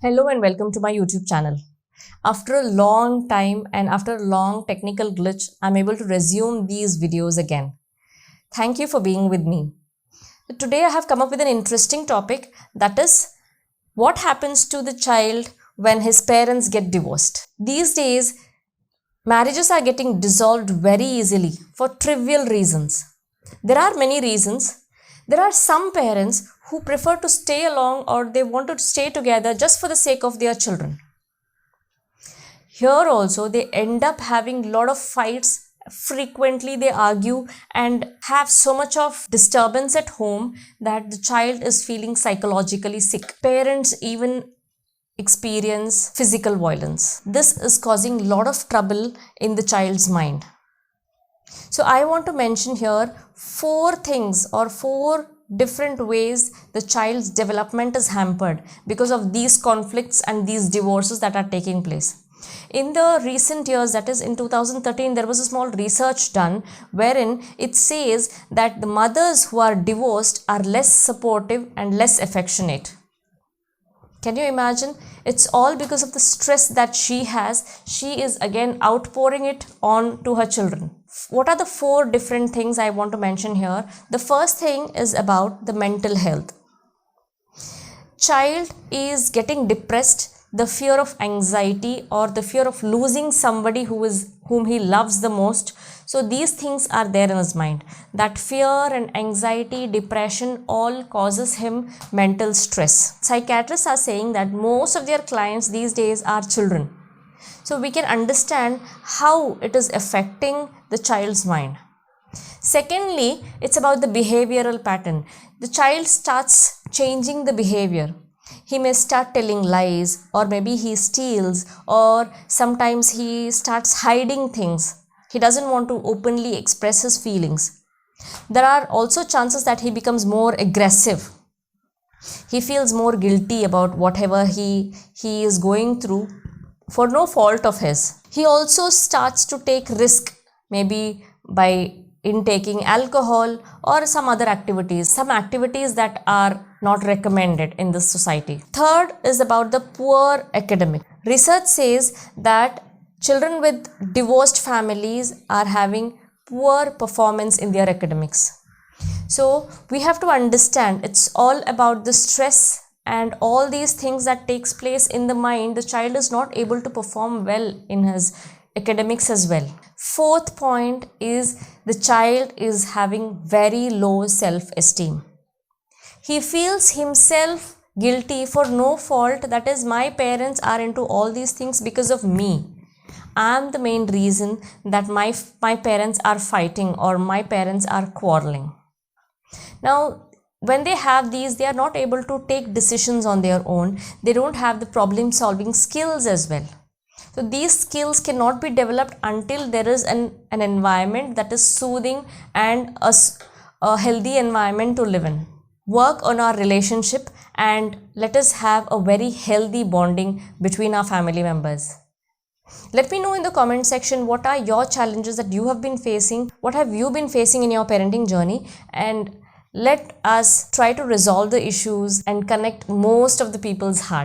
Hello and welcome to my YouTube channel. After a long time and after a long technical glitch, I'm able to resume these videos again. Thank you for being with me. Today I have come up with an interesting topic, that is, what happens to the child when his parents get divorced. These days, marriages are getting dissolved very easily for trivial reasons. There are many reasons. There are some parents who prefer to stay along or they want to stay together just for the sake of their children. Here also they end up having a lot of fights. Frequently they argue and have so much of disturbance at home that the child is feeling psychologically sick. Parents even experience physical violence. This is causing a lot of trouble in the child's mind. So I want to mention here four things or four different ways the child's development is hampered because of these conflicts and these divorces that are taking place. In the recent years, that is in 2013, there was a small research done wherein it says that the mothers who are divorced are less supportive and less affectionate. Can you imagine? It's all because of the stress that she has. She is again outpouring it on to her children. What are the four different things I want to mention here? The first thing is about the mental health. Child is getting depressed. The fear of anxiety or the fear of losing somebody whom he loves the most. So these things are there in his mind. That fear and anxiety, depression all causes him mental stress. Psychiatrists are saying that most of their clients these days are children. So we can understand how it is affecting the child's mind. Secondly, it's about the behavioral pattern. The child starts changing the behavior. He may start telling lies, or maybe he steals, or sometimes he starts hiding things. He doesn't want to openly express his feelings. There are also chances that he becomes more aggressive. He feels more guilty about whatever he is going through for no fault of his. He also starts to take risk, maybe by intaking alcohol or some other activities, some activities that are not recommended in this society. Third is about the poor academic. Research says that children with divorced families are having poor performance in their academics. So we have to understand it's all about the stress and all these things that takes place in the mind. The child is not able to perform well in his academics as well. Fourth point is the child is having very low self-esteem. He feels himself guilty for no fault, that is, my parents are into all these things because of me. I am the main reason that my parents are fighting or my parents are quarreling. Now, when they have these, they are not able to take decisions on their own. They don't have the problem solving skills as well. So these skills cannot be developed until there is an environment that is soothing and a healthy environment to live in. Work on our relationship and let us have a very healthy bonding between our family members. Let me know in the comment section what are your challenges that you have been facing, what have you been facing in your parenting journey, and let us try to resolve the issues and connect most of the people's heart.